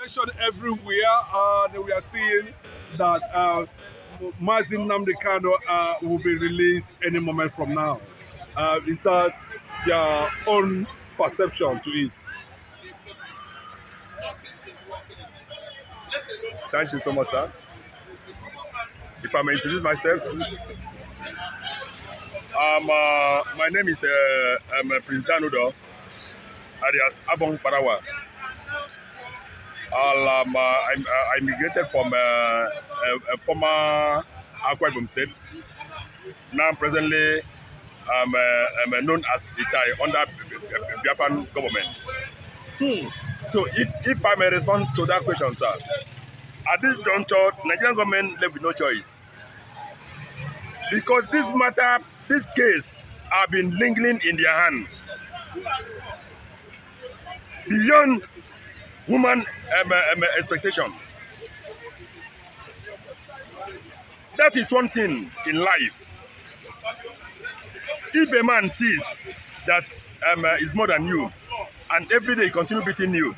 Election everywhere, and we are seeing that Nnamdi will be released any moment from now. Is that their own perception to it? Thank you so much, sir. If I may introduce myself, my name is Prince Danudo, alias Abong Parawa. I migrated from a former Akwa Ibom state. Now, presently, I'm known as Itai under Biafran government. So, if I may respond to that question, sir, at this juncture, Nigerian government left with no choice. Because this matter, this case, have been lingering in their hand. Beyond human expectation. That is one thing in life. If a man sees that is more than you, and every day continue beating you,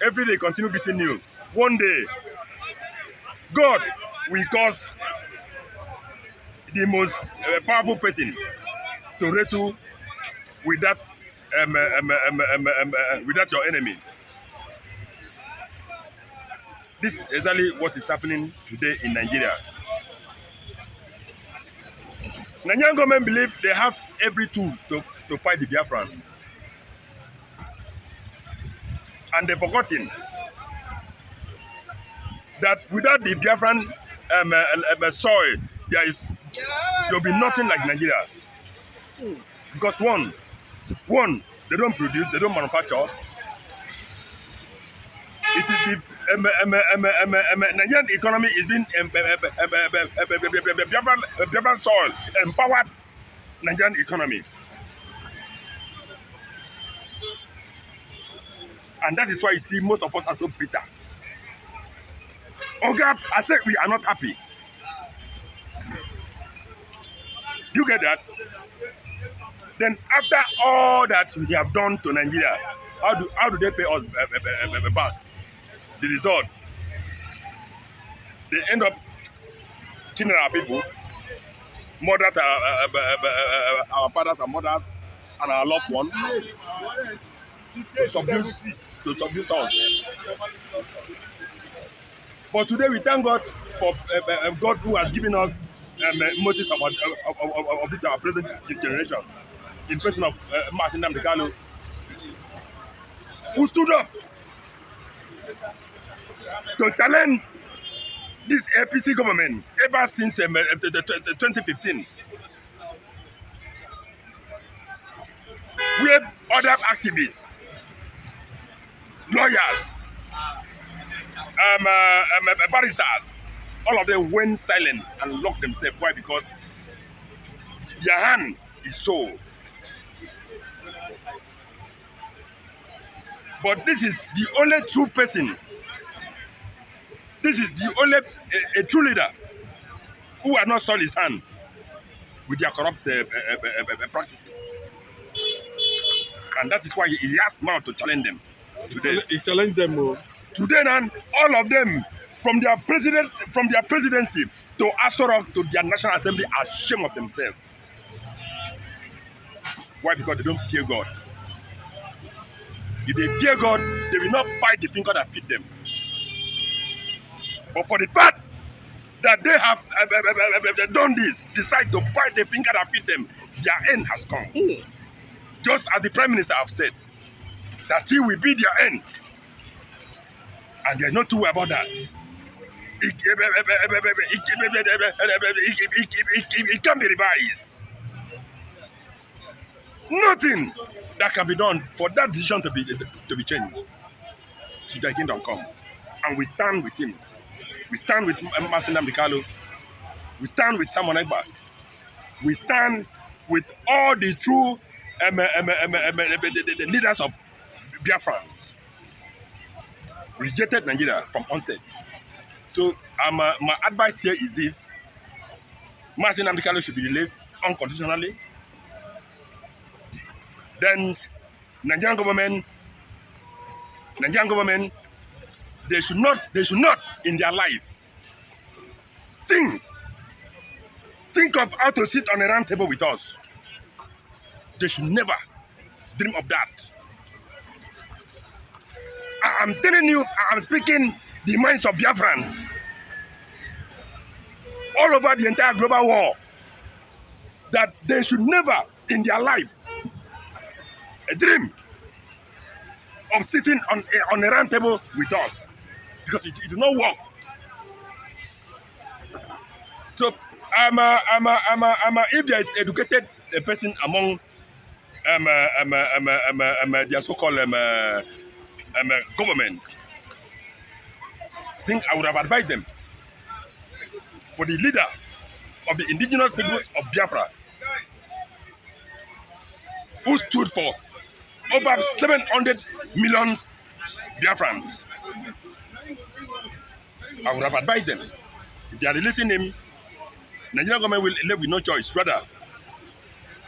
every day continue beating you, one day, God will cause the most powerful person to wrestle with that your enemy. This is exactly what is happening today in Nigeria. Nigerian government believe they have every tool to fight the Biafran. And they've forgotten that without the Biafran soil, there'll be nothing like Nigeria. Because one, they don't produce, they don't manufacture. It is the Nigerian economy is being Biafran soil empowered Nigerian economy. And that is why you see most of us are so bitter. Okay, I said we are not happy. You get that? Then after all that we have done to Nigeria, how do they pay us back? The result, they end up killing our people, murder our fathers and mothers and our loved ones, to subdue us. But today we thank God for God who has given us Moses of this our present generation, in person of Nnamdi, who stood up to challenge this APC government ever since 2015. We have other activists, lawyers, barristers, all of them went silent and locked themselves. Why? Because their hand is sore. But this is the only true person. This is the only a true leader who has not soiled his hand with their corrupt practices. And that is why he has now to challenge them today. He challenged them. Today, and all of them, from their presidency to Asorok to their National Assembly, are ashamed of themselves. Why? Because they don't fear God. If they fear God, they will not bite the finger that feed them. But for the fact that they have done this, decide to bite the finger that feed them, their end has come. Just as the Prime Minister have said, that he will be their end. And there's no two way about that. It can be revised. Nothing that can be done for that decision to be changed. Till the kingdom come. And we stand with him. We stand with Nnamdi. We stand with Simon Egba. We stand with all the true the leaders of Biafra. Rejected Nigeria from onset. So my advice here is this: Nnamdi should be released unconditionally. Then Nigerian government They should not in their life think of how to sit on a round table with us. They should never dream of that. I'm telling you, I'm speaking the minds of Biafrans all over the entire global world, that they should never in their life dream of sitting on a round table with us, because it will not work. So if there is educated person among their so-called government, I think I would have advised them, for the leader of the indigenous people of Biafra, who stood for over 700 million Biafrans, I would have advised them, if they are releasing him, Nigerian government will live with no choice, rather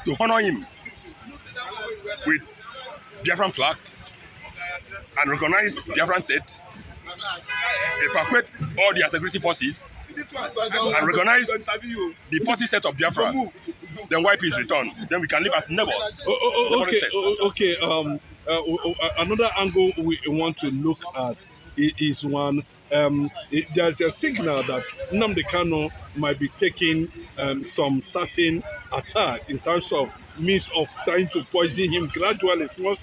to honor him with Biafran flag and recognize Biafran state, evacuate all their security forces, and recognize the 40 states of Biafra. Then white peace return. Then we can live as neighbors. Okay. Another angle we want to look at is one. There's a signal that Nnamdi Kanu might be taking some certain attack in terms of means of trying to poison him gradually, small.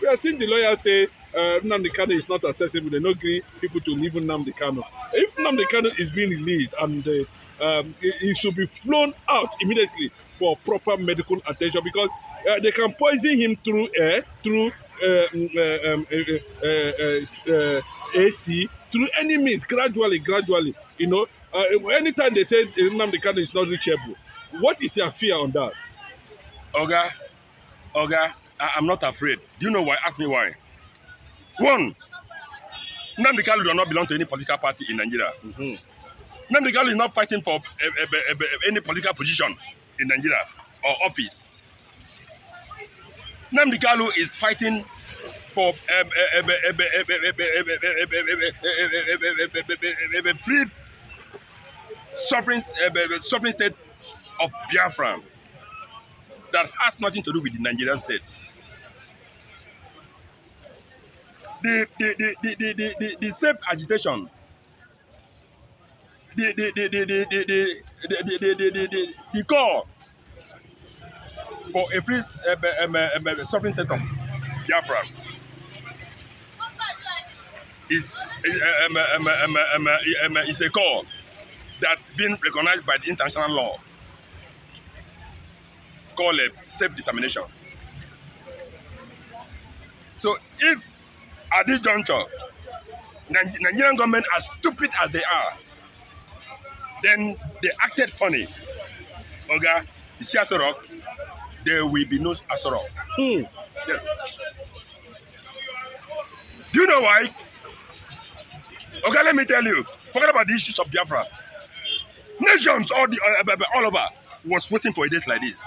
We are seeing the lawyer say Nnamdi Kanu is not accessible. They don't agree people to leave Nnamdi Kanu. If Nnamdi Kanu is being released, and he should be flown out immediately for proper medical attention, because they can poison him through air, through AC, through any means, gradually. You know, anytime they say Nnamdi Kanu is not reachable, what is your fear on that? Oga, I'm not afraid. Do you know why? Ask me why. One, Nnamdi Kanu does not belong to any political party in Nigeria. Nnamdi Kanu is not fighting for any political position in Nigeria or office. Nnamdi Kanu is fighting for a free sovereign state of Biafra that has nothing to do with the Nigerian state. The self agitation, the call for a free sovereign state of Biafra is a call that's been recognized by the international law, called self-determination. So if at this juncture, Nigerian government, as stupid as they are, then they acted funny. Oga, you see Aso Rock, there will be no Aso Rock. Yes. Do you know why? Okay, let me tell you. Forget about the issues of Biafra. Nations all over was waiting for a date like this.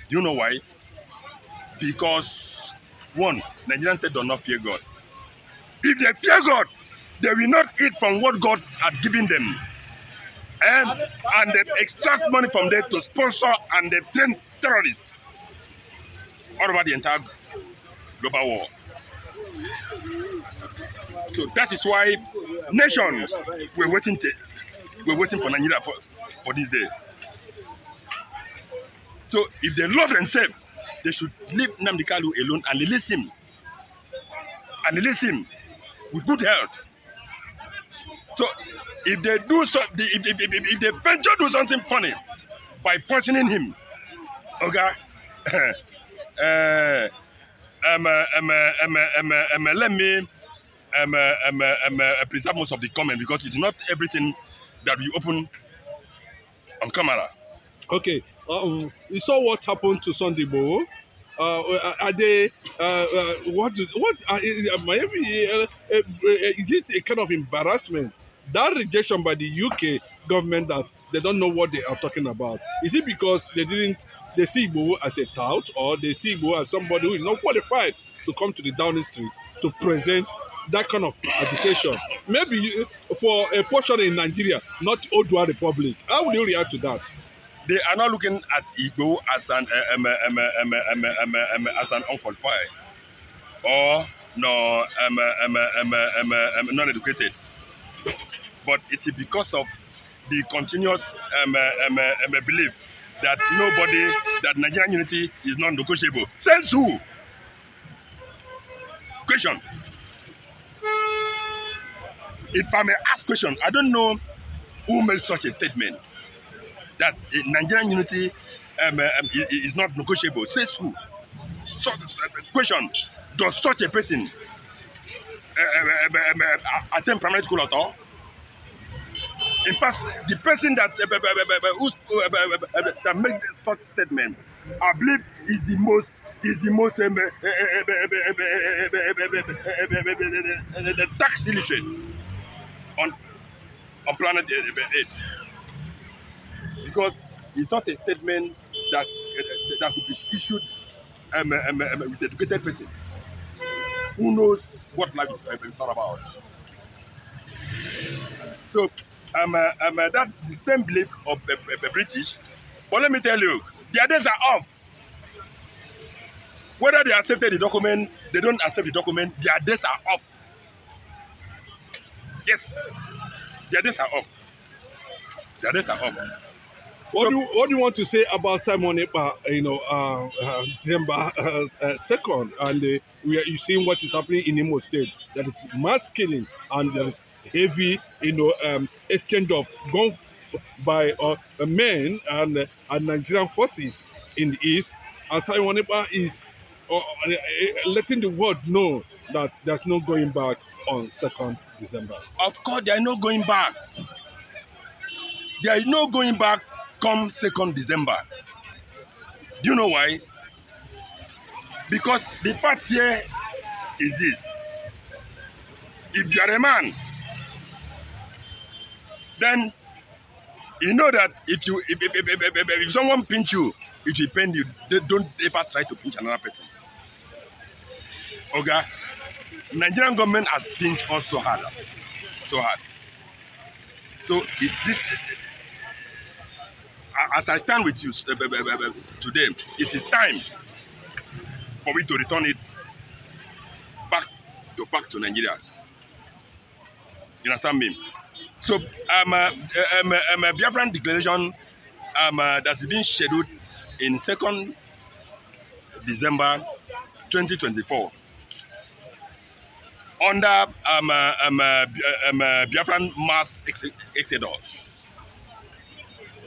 Do you know why? Because one, Nigerian state does not fear God. If they fear God, they will not eat from what God had given them. And they extract money from there to sponsor and they train terrorists all over the entire global world. So that is why nations were waiting for Nigeria for this day. So if they love themselves, they should leave Nnamdi Kanu alone and release him. With good health. So if they do if they venture do something funny by poisoning him, okay, let me preserve most of the comment, because it's not everything that we open on camera. Okay, you saw what happened to Sunday Igboho. Are they? Is it a kind of embarrassment, that rejection by the UK government, that they don't know what they are talking about? Is it because they see Igboho as a tout, or they see Igboho as somebody who is not qualified to come to the Downing Street to present that kind of agitation. Maybe for a portion in Nigeria, not Odua Republic. How will you react to that? They are not looking at Igbo as an as an unqualified or no non-educated, but it is because of the continuous belief that that Nigerian unity is non-negotiable. Says who? Question. If I may ask question, I don't know who made such a statement that Nigerian unity is not negotiable. Says who? So, question: does such a person attend primary school at all? In fact, the person that that made such statement, I believe, is the most tax illiterate on planet Earth, because it's not a statement that that could be issued with educated person who knows what life is all about. So that the same belief of the British, but let me tell you, their days are off. Whether they accepted the document, they don't accept the document, their days are off. Yes, their days are off. Their days are off. What do you want to say about Simon Ekpa, December 2nd, and you seeing what is happening in Imo State? That is mass killing, and there is heavy, exchange of guns by men and Nigerian forces in the east. And Simon Ekpa is letting the world know that there's no going back on 2nd December. Of course, there is no going back. There is no going back come 2nd December. Do you know why? Because the fact here is this. If you are a man, then you know that if someone pinch you, it will pain you. They don't ever try to pinch another person. Okay? Nigerian government has pinched us so hard. So hard. So as I stand with you today, it is time for me to return it back to Nigeria. You understand me? So Biafran declaration that is being scheduled in 2nd December 2024 under Biafran mass exodus.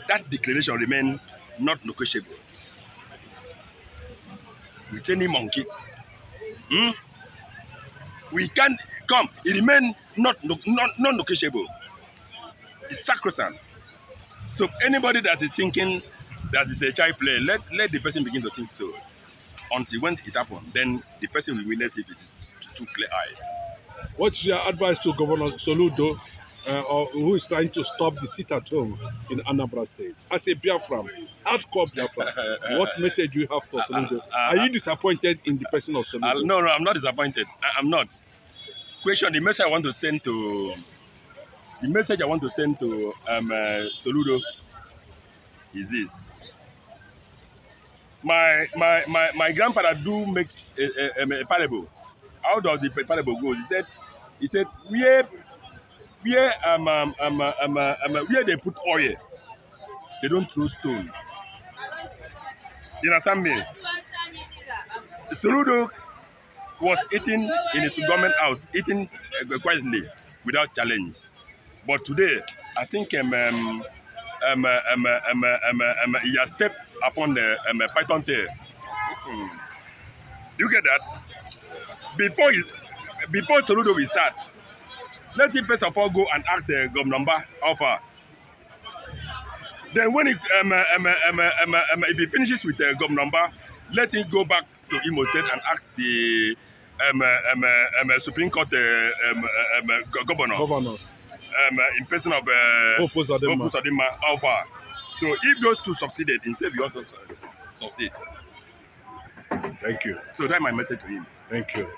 That declaration remains not negotiable with any monkey. We can't come. It remains not negotiable. It's sacrosanct. So anybody that is thinking that is a child play, let the person begin to think so. Until when it happens, then the person will witness it with two clear eyes. What's your advice to Governor Soludo, who is trying to stop the sit-at-home in Anambra State? As a Biafran, hardcore Biafran, what message do you have to Soludo? Are you disappointed in the person of Soludo? No, I'm not disappointed. I'm not. Question: the message I want to send to Soludo is this. My grandfather do make a parable. How does the parable go? He said where they put oil, they don't throw stone. You understand me? Soludo was eating in his government house, eating quietly without challenge. But today, I think he has stepped upon the python tail. You get that? Before Soludo will start, let him first of all go and ask Governor Nnamdi how far. Then when if he finishes with Governor Nnamdi, let him go back to Imo State and ask the Supreme Court governor. In person of Hope Uzodinma how far. So if those two succeeded, himself will also succeed. Thank you. So that's my message to him. Thank you.